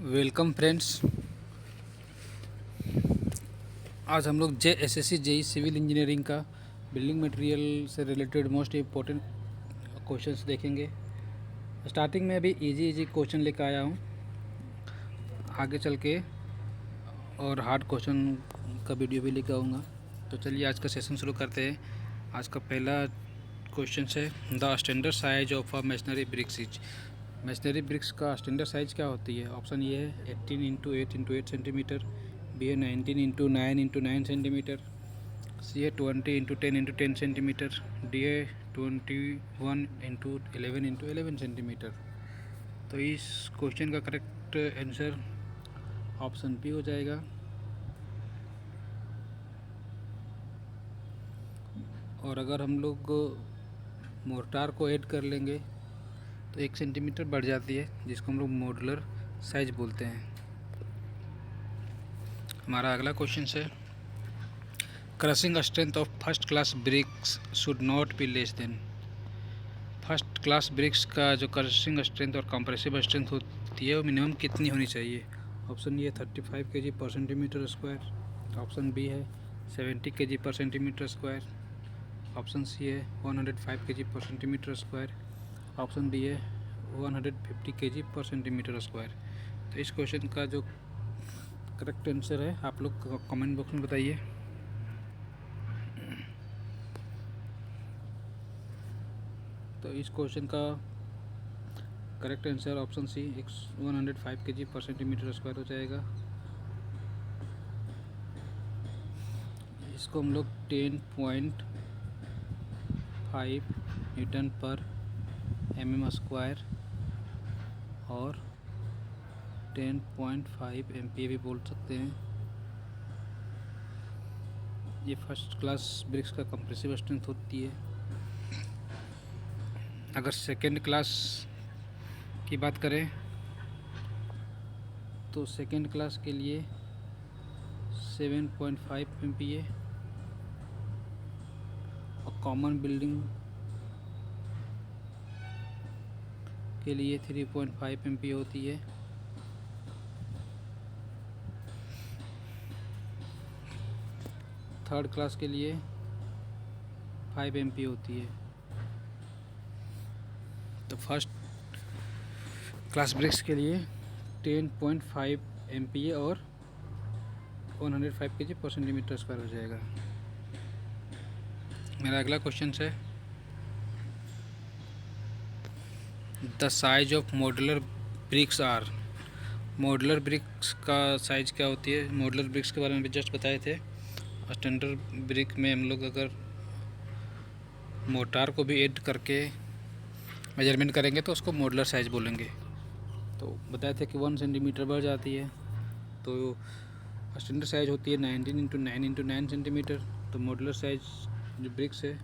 Welcome friends. आज हम लोग JSSC जेई सिविल इंजीनियरिंग का बिल्डिंग मटेरियल से रिलेटेड मोस्ट इम्पोर्टेंट क्वेश्चंस देखेंगे। स्टार्टिंग में अभी इजी क्वेश्चन लेकर आया हूँ, आगे चल के और हार्ड क्वेश्चन का वीडियो भी लेकर आऊँगा। तो चलिए आज का सेशन शुरू करते हैं। आज का पहला क्वेश्चन है, the standard size of a masonry bricks is. Masonry bricks का स्टैंडर्ड साइज क्या होती है? ऑप्शन ये है 18 इंटू 8 सेंटीमीटर, बी है 19 इंटू 9 सेंटीमीटर, सी है 20 इंटू 10 सेंटीमीटर, डी है 21 इंटू 11 सेंटीमीटर। तो इस क्वेश्चन का करेक्ट आंसर ऑप्शन बी हो जाएगा। और अगर हम लोग मोर्टार को ऐड कर लेंगे तो 1 सेंटीमीटर बढ़ जाती है, जिसको हम लोग मॉड्यूलर साइज बोलते हैं। हमारा अगला क्वेश्चन है, crushing strength of first class BRICS should not be less than. First class BRICS का जो क्रशिंग स्ट्रेंथ और कंप्रेसिव स्ट्रेंथ होती है वो मिनिमम कितनी होनी चाहिए? ऑप्शन ये 35 kg पर सेंटीमीटर स्क्वायर, ऑप्शन बी है 70 kg पर सेंटीमीटर स्क्वायर, ऑप्शन सी है 105 kg पर सेंटीमीटर स्क्वायर, ऑप्शन डी है 150 kg पर सेंटीमीटर स्क्वायर। तो इस क्वेश्चन का जो करेक्ट आंसर है आप लोग कमेंट बॉक्स में बताइए। तो इस क्वेश्चन का correct answer option C 105 kg पर सेंटीमीटर स्क्वायर हो जाएगा। इसको हम लोग 10.5 न्यूटन पर mm स्क्वायर और 10.5 MPa भी बोल सकते हैं। ये फर्स्ट क्लास ब्रिक्स का कंप्रेसिव स्ट्रेंथ होती है। अगर सेकेंड क्लास की बात करें तो सेकेंड क्लास के लिए 7.5 MPa और कॉमन बिल्डिंग के लिए 3.5 MPa होती है। थर्ड क्लास के लिए 5 MPa होती है। तो फर्स्ट क्लास ब्रिक्स के लिए 10.5 MPa और 105 kg पर सेंटीमीटर स्क्वायर हो जाएगा। मेरा अगला क्वेश्चन है, the size of modular bricks are. Modular bricks का साइज क्या होती है? मॉड्यूलर ब्रिक्स के बारे में भी जस्ट बताए थे। स्टैंडर्ड ब्रिक में हम लोग अगर मोटार को भी ऐड करके मेजरमेंट करेंगे तो उसको मॉड्यूलर साइज बोलेंगे। तो बताए थे कि 1 सेंटीमीटर बढ़ जाती है। तो स्टैंडर्ड साइज होती है 19 इंटू 9 सेंटीमीटर। तो मॉड्यूलर साइज जो ब्रिक्स है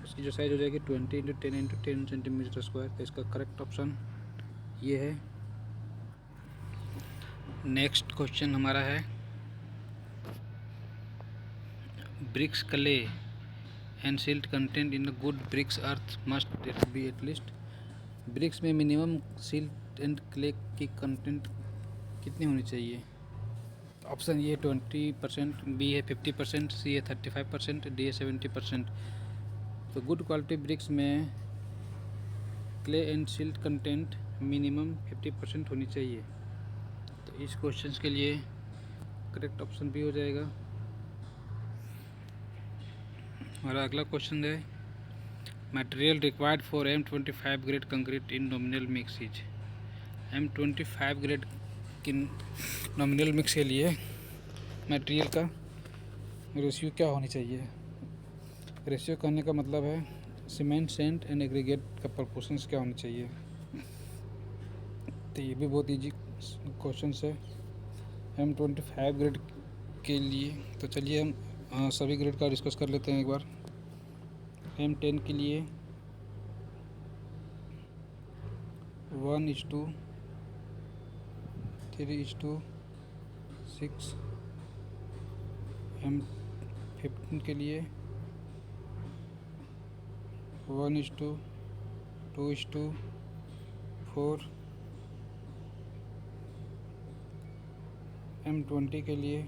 उसकी जो साइज हो जाएगी 20 इंटू 10 सेंटीमीटर स्क्वायर। तो इसका करेक्ट ऑप्शन ये है। नेक्स्ट क्वेश्चन हमारा है, bricks clay and silt content in good bricks earth must be at least. Bricks में मिनिमम सिल्ट एंड क्ले की कंटेंट कितनी होनी चाहिए? ऑप्शन ये है 20%, बी है 50%, सी है 35%, डी है 70%। तो गुड क्वालिटी ब्रिक्स में clay and silt content minimum 50% होनी चाहिए। तो इस क्वेश्चन के लिए करेक्ट ऑप्शन बी हो जाएगा। हमारा अगला क्वेश्चन है, material required for M25 grade concrete in nominal mix is. M25 grade की नॉमिनल मिक्स के लिए मटेरियल का रेशियो क्या होनी चाहिए? रेशियो करने का मतलब है सीमेंट, सेंट एंड एग्रीगेट का प्रोपोर्शंस क्या होनी चाहिए। तो ये भी बहुत इजी क्वेश्चन है M25 ग्रेड के लिए। तो चलिए हम सभी ग्रेड का डिस्कस कर लेते हैं एक बार। M10 के लिए 1:3:6, M15 के लिए 1:2:4, M20 के लिए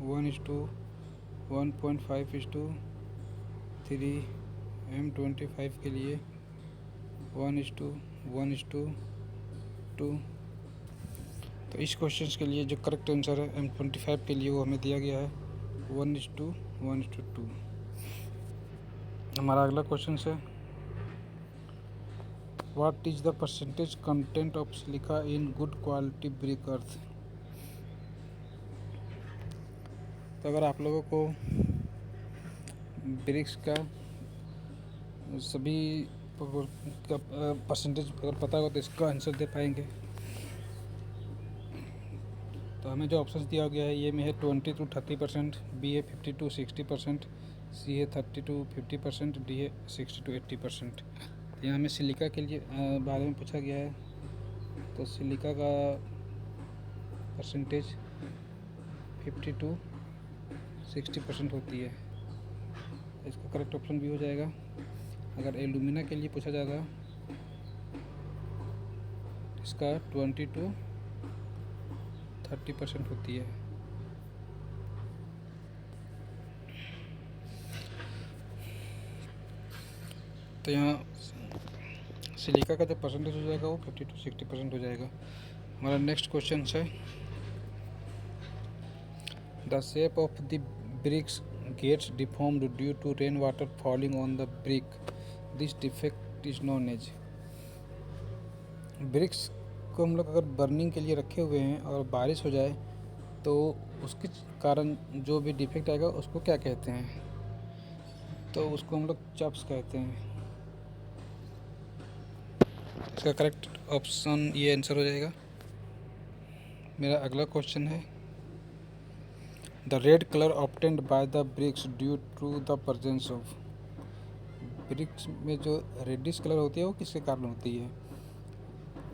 1:1.5:3, M25 के लिए 1:1:2। तो इस क्वेश्चन के लिए जो करेक्ट आंसर है M25 के लिए वो हमें दिया गया है 1:1:2। हमारा अगला क्वेश्चन है what is the percentage content of silica in good quality brick earth. तो अगर आप लोगों को ब्रिक्स का सभी का परसेंटेज अगर पता होगा तो इसका आंसर दे पाएंगे। तो हमें जो ऑप्शन दिया गया है ये में है 20 to 30%, बी है 50 to 60%, सी है 30 to 50%, डी है 60 to 80%। तो यहाँ हमें सिलिका के लिए बारे में पूछा गया है। तो सिलिका का परसेंटेज 50 to 60% होती है। इसका करेक्ट ऑप्शन भी हो जाएगा। अगर एल्यूमिना के लिए पूछा जाएगा इसका 20 to 30% होती है। तो यहाँ सिलिका का जो परसेंटेज हो जाएगा वो 50 to 60% हो जाएगा। हमारा नेक्स्ट क्वेश्चन है the shape of the bricks gets deformed due to rain water falling on the brick, this defect is known as. Bricks को हम लोग अगर बर्निंग के लिए रखे हुए हैं और बारिश हो जाए तो उसके कारण जो भी डिफेक्ट आएगा उसको क्या कहते हैं? तो उसको हम लोग चप्स कहते हैं। इसका करेक्ट ऑप्शन ये आंसर हो जाएगा। मेरा अगला क्वेश्चन है the red colour obtained by the bricks due to the presence of. Bricks में जो रेडिश कलर होती है वो किसके कारण होती है?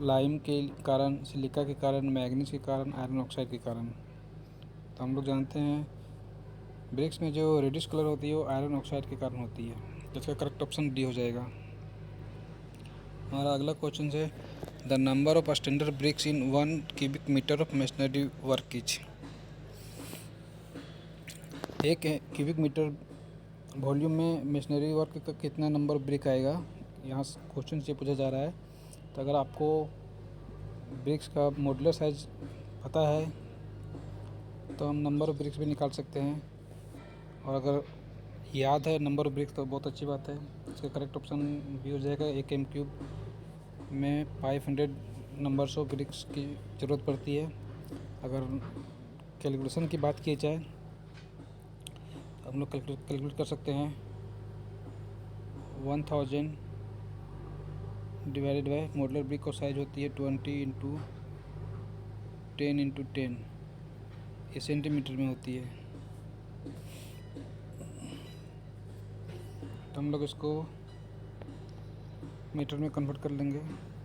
लाइम के कारण, सिलिका के कारण, मैग्नीज के कारण, आयरन ऑक्साइड के कारण। तो हम लोग जानते हैं ब्रिक्स में जो रेडिश कलर होती है वो आयरन ऑक्साइड के कारण होती है। तो इसका करेक्ट ऑप्शन डी हो जाएगा। हमारा अगला क्वेश्चन है the number of standard bricks in 1 cubic metre of masonry work is. 1 cubic metre volume में मेशनरी वर्क का कितना नंबर ब्रिक आएगा, यहाँ क्वेश्चन से पूछा जा रहा है। तो अगर आपको ब्रिक्स का मॉड्यूलर साइज पता है तो हम नंबर ऑफ ब्रिक्स भी निकाल सकते हैं, और अगर याद है नंबर ऑफ ब्रिक्स तो बहुत अच्छी बात है। इसका करेक्ट ऑप्शन भी हो जाएगा। 1 m³ में 500 नंबर्स ऑफ ब्रिक्स की ज़रूरत पड़ती है। अगर कैलकुलेशन की बात की जाए तो हम लोग कैलकुलेट कर सकते हैं 1000 डिवाइडेड बाय मॉड्यूलर ब्रिक का साइज होती है 20 × 10 × 10, ये सेंटीमीटर में होती है। तो हम लोग इसको मीटर में कन्वर्ट कर लेंगे,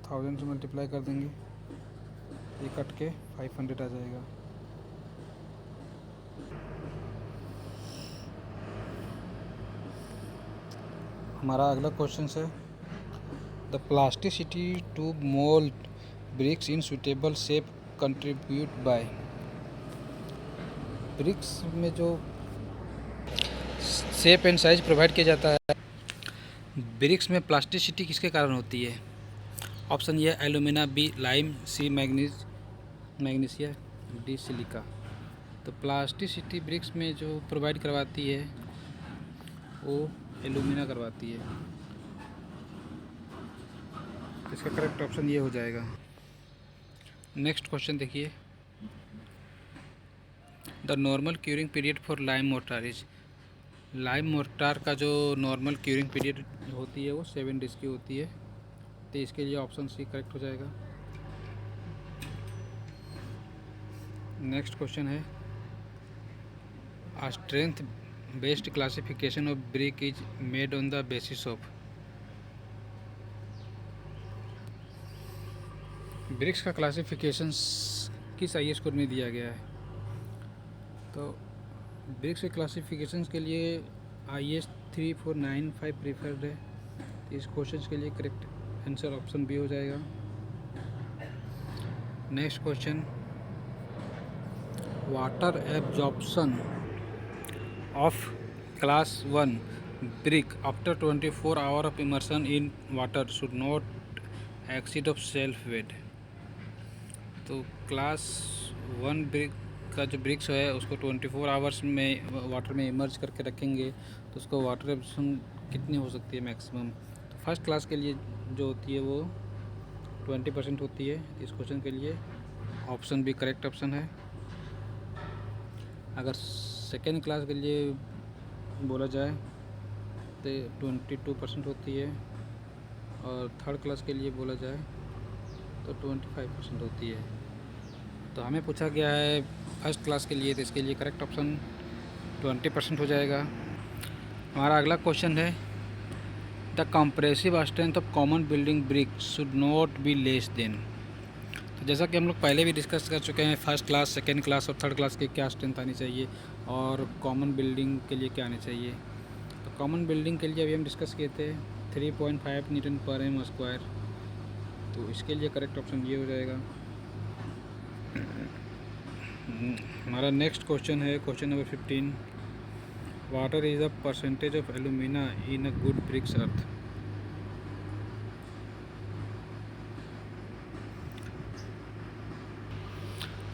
1000 से मल्टीप्लाई कर देंगे, ये कट के 500 आ जाएगा। हमारा अगला क्वेश्चन है the plasticity to mould bricks in suitable shape contribute by. Bricks में जो शेप एंड साइज प्रोवाइड किया जाता है, ब्रिक्स में प्लास्टिसिटी किसके कारण होती है? ऑप्शन ये एल्यूमिना, बी लाइम, सी मैग्नीशिया, डी सिलिका। तो प्लास्टिसिटी ब्रिक्स में जो प्रोवाइड करवाती है वो एल्यूमिना करवाती है। इसका करेक्ट ऑप्शन ये हो जाएगा। नेक्स्ट क्वेश्चन देखिए the normal curing period for lime mortar is. Lime mortar का जो नॉर्मल क्यूरिंग पीरियड होती है वो 7 days की होती है। तो इसके लिए ऑप्शन सी करेक्ट हो जाएगा। नेक्स्ट क्वेश्चन है strength based classification of brick is made on the basis of. Bricks का क्लासिफिकेशन किस आई स्कोर में दिया गया है? तो ब्रिक्स के क्लासिफिकेशन के लिए IS 3495 प्रीफर्ड है। तो इस क्वेश्चन के लिए करेक्ट आंसर ऑप्शन बी हो जाएगा। Next question water absorption of class 1 brick after 24 hour of immersion in water should not exceed of self weight। तो क्लास 1 ब्रिक का जो ब्रिक्स है उसको 24 आवर्स में वाटर में इमर्ज करके रखेंगे तो उसको वाटर एब्जॉर्प्शन कितनी हो सकती है मैक्सिमम। तो फर्स्ट क्लास के लिए जो होती है वो 20% होती है। इस क्वेश्चन के लिए ऑप्शन भी करेक्ट ऑप्शन है। अगर सेकेंड क्लास के लिए बोला जाए तो 22% होती है और थर्ड क्लास के लिए बोला जाए तो 25% होती है। तो हमें पूछा गया है फर्स्ट क्लास के लिए, तो इसके लिए करेक्ट ऑप्शन 20% हो जाएगा। हमारा अगला क्वेश्चन है the compressive strength of common building brick should not be less than. तो जैसा कि हम लोग पहले भी डिस्कस कर चुके हैं, फर्स्ट क्लास, सेकेंड क्लास और थर्ड क्लास की क्या स्ट्रेंथ आनी चाहिए और कॉमन बिल्डिंग के लिए क्या आनी चाहिए। तो कॉमन बिल्डिंग के लिए अभी हम डिस्कस किए थे 3.5 न्यूटन पर एम स्क्वायर। तो इसके लिए करेक्ट ऑप्शन ये हो जाएगा। हमारा नेक्स्ट क्वेश्चन है question number 15। What is the percentage of alumina in a good bricks earth.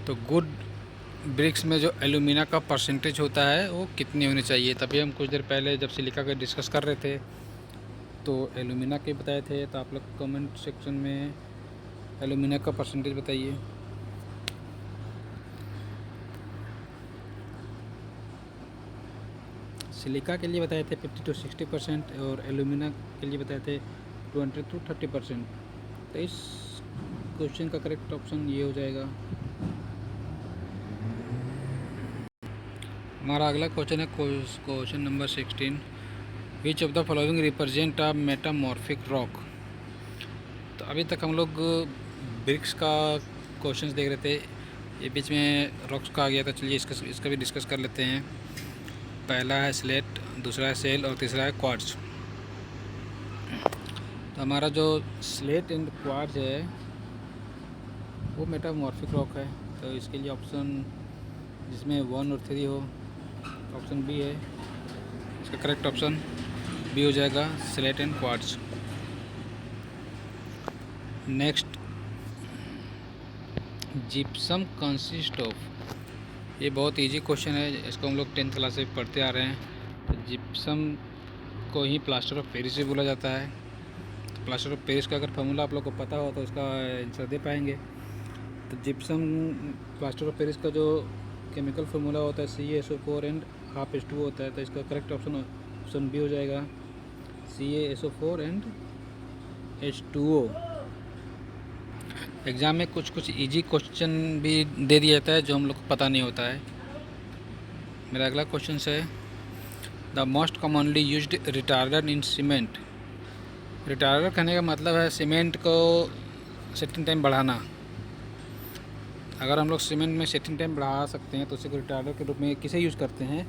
तो गुड ब्रिक्स में जो एल्यूमिना का परसेंटेज होता है वो कितनी होनी चाहिए। तभी हम कुछ देर पहले जब सिलिका का डिस्कस कर रहे थे तो एल्यूमिना के बताए थे। तो आप लोग कमेंट सेक्शन में एल्यूमिना का परसेंटेज बताइए। सिलिका के लिए बताए थे 50 to 60% और एल्यूमिना के लिए बताए थे 20 to 30%। तो इस क्वेश्चन का करेक्ट ऑप्शन ये हो जाएगा। हमारा अगला क्वेश्चन है question number 16। Which of the following represent a metamorphic rock. तो अभी तक हम लोग ब्रिक्स का क्वेश्चंस देख रहे थे, ये बीच में रॉक्स का आ गया था। चलिए इसका भी डिस्कस कर लेते हैं। पहला है स्लेट, दूसरा है सेल और तीसरा है क्वार्ट्ज। तो हमारा जो स्लेट एंड क्वार्ट्ज है वो मेटामॉर्फिक रॉक है। तो इसके लिए ऑप्शन जिसमें 1 और 3 हो, ऑप्शन बी है। इसका करेक्ट ऑप्शन बी हो जाएगा, slate and quartz. Next, gypsum consist of. ये बहुत इजी क्वेश्चन है, इसको हम लोग 10th क्लास से पढ़ते आ रहे हैं। तो जिप्सम को ही प्लास्टर ऑफ पेरिस भी बोला जाता है। तो प्लास्टर ऑफ पेरिस का अगर फार्मूला आप लोग को पता हो तो इसका आंसर दे पाएंगे। तो जिप्सम प्लास्टर ऑफ पेरिस का जो केमिकल फार्मूला होता है CaSO4 एंड हाफ H2O होता है। तो इसका करेक्ट ऑप्शन बी हो जाएगा, CaSO4 एंड H2O। एग्ज़ाम में कुछ इजी क्वेश्चन भी दे दिया जाता है जो हम लोग को पता नहीं होता है। मेरा अगला क्वेश्चन है the most commonly used retarder in cement. Retarder कहने का मतलब है सीमेंट को सेटिंग टाइम बढ़ाना। अगर हम लोग सीमेंट में सेटिंग टाइम बढ़ा सकते हैं तो उसे रिटार्डर के रूप में किसे यूज़ करते हैं।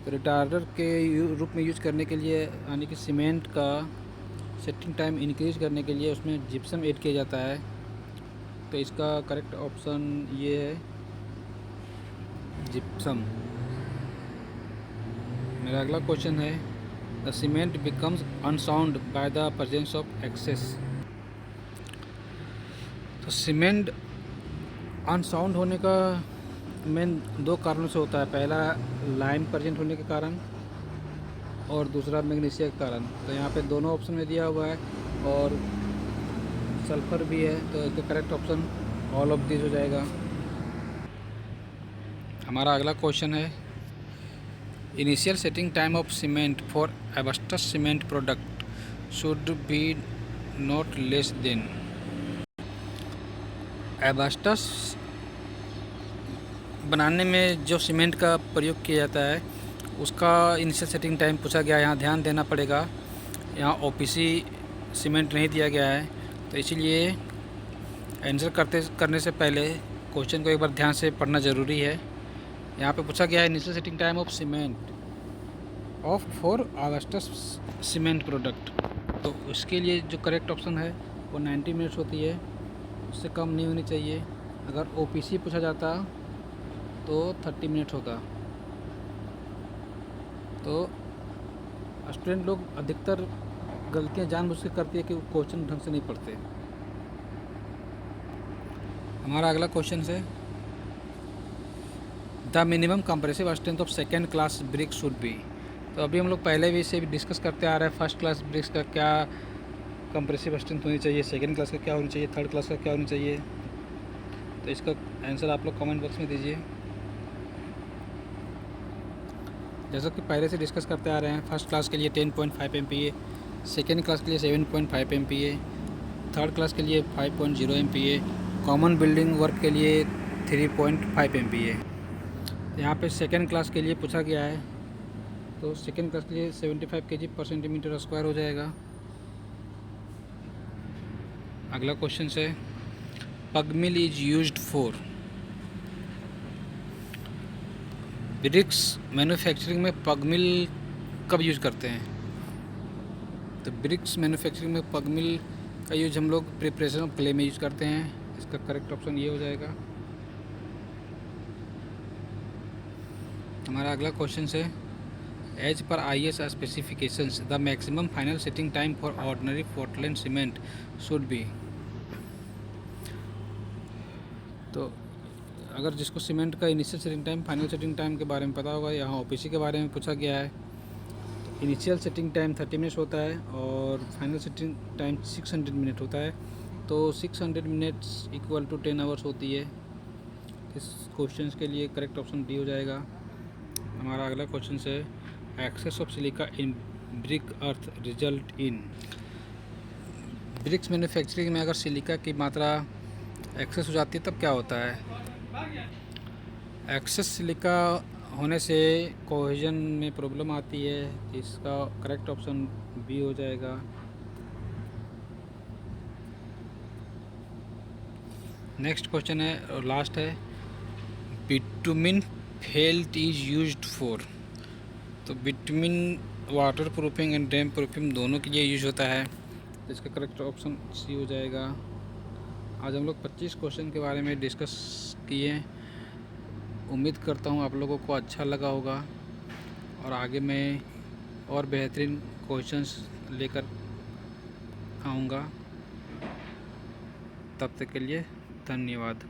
तो रिटार्डर के रूप में यूज़ करने के लिए, यानी कि सीमेंट का सेटिंग टाइम इंक्रीज करने के लिए उसमें जिप्सम ऐड किया जाता है। तो इसका करेक्ट ऑप्शन ये है, जिप्सम। मेरा अगला क्वेश्चन है the cement becomes unsound by the presence of excess. तो सीमेंट अनसाउंड होने का मेन 2 कारणों से होता है। पहला लाइम प्रेजेंट होने के कारण और दूसरा मैग्नीशिया के कारण। तो यहाँ पे दोनों ऑप्शन में दिया हुआ है और सल्फर भी है। तो इसका correct option all of this हो जाएगा। हमारा अगला क्वेश्चन है initial setting time of cement for asbestos cement product should be not less than. Asbestos बनाने में जो सीमेंट का प्रयोग किया जाता है उसका इनिशियल सेटिंग टाइम पूछा गया है। यहाँ ध्यान देना पड़ेगा, यहाँ OPC सीमेंट नहीं दिया गया है। तो इसीलिए आंसर करने से पहले क्वेश्चन को एक बार ध्यान से पढ़ना ज़रूरी है। यहाँ पे पूछा गया है initial setting time of cement for asbestos cement product. तो उसके लिए जो करेक्ट ऑप्शन है वो 90 मिनट्स होती है, उससे कम नहीं होनी चाहिए। अगर OPC पूछा जाता तो 30 मिनट होगा। तो स्टूडेंट लोग अधिकतर गलतियां जानबूझ के करती है कि वो क्वेश्चन ढंग से नहीं पढ़ते। हमारा अगला क्वेश्चन है the minimum compressive strength of second class brick should be. तो अभी हम लोग पहले भी इसे डिस्कस करते आ रहे हैं, फर्स्ट क्लास ब्रिक्स का क्या कंप्रेसिव स्ट्रेंथ होनी चाहिए, सेकेंड क्लास का क्या होनी चाहिए, थर्ड क्लास का क्या होनी चाहिए। तो इसका आंसर आप लोग कमेंट बॉक्स में दीजिए। जैसा कि पहले से डिस्कस करते आ रहे हैं, फर्स्ट क्लास के लिए 10.5 MPa, सेकेंड क्लास के लिए 7.5 MPa, थर्ड क्लास के लिए 5.0 MPa, कॉमन बिल्डिंग वर्क के लिए 3.5 MPa। यहाँ पे सेकेंड क्लास के लिए पूछा गया है, तो सेकेंड क्लास के लिए 75 kg/cm² हो जाएगा। अगला क्वेश्चन है pug mill is used for. Bricks manufacturing में पग मिल कब यूज करते हैं? तो ब्रिक्स मैन्युफैक्चरिंग में पग मिल का यूज हम लोग प्रिपरेशन ऑफ क्ले में यूज करते हैं। इसका करेक्ट ऑप्शन ये हो जाएगा। हमारा अगला क्वेश्चन है एज पर IS specifications the maximum final setting time for ordinary Portland cement should be. तो अगर जिसको सीमेंट का initial setting time final setting time के बारे में पता होगा, यहाँ OPC के बारे में पूछा गया है। इनिशियल सेटिंग टाइम 30 मिनट्स होता है और फाइनल सेटिंग टाइम 600 मिनट होता है। तो 600 मिनट्स इक्वल टू 10 आवर्स होती है। इस क्वेश्चन के लिए करेक्ट ऑप्शन डी हो जाएगा। हमारा अगला क्वेश्चन है excess of silica in brick earth result in. Bricks manufacturing में अगर सिलिका की मात्रा एक्सेस हो जाती है तब क्या होता है? एक्सेस सिलिका होने से कोहेजन में प्रॉब्लम आती है। इसका करेक्ट ऑप्शन बी हो जाएगा। नेक्स्ट क्वेश्चन है और लास्ट है bitumen felt is used for. तो bitumen waterproofing and damp proofing दोनों के लिए यूज होता है। तो इसका करेक्ट ऑप्शन सी हो जाएगा। आज हम लोग 25 क्वेश्चन के बारे में डिस्कस किए। उम्मीद करता हूँ आप लोगों को अच्छा लगा होगा और आगे मैं और बेहतरीन क्वेश्चंस लेकर आऊँगा। तब तक के लिए धन्यवाद।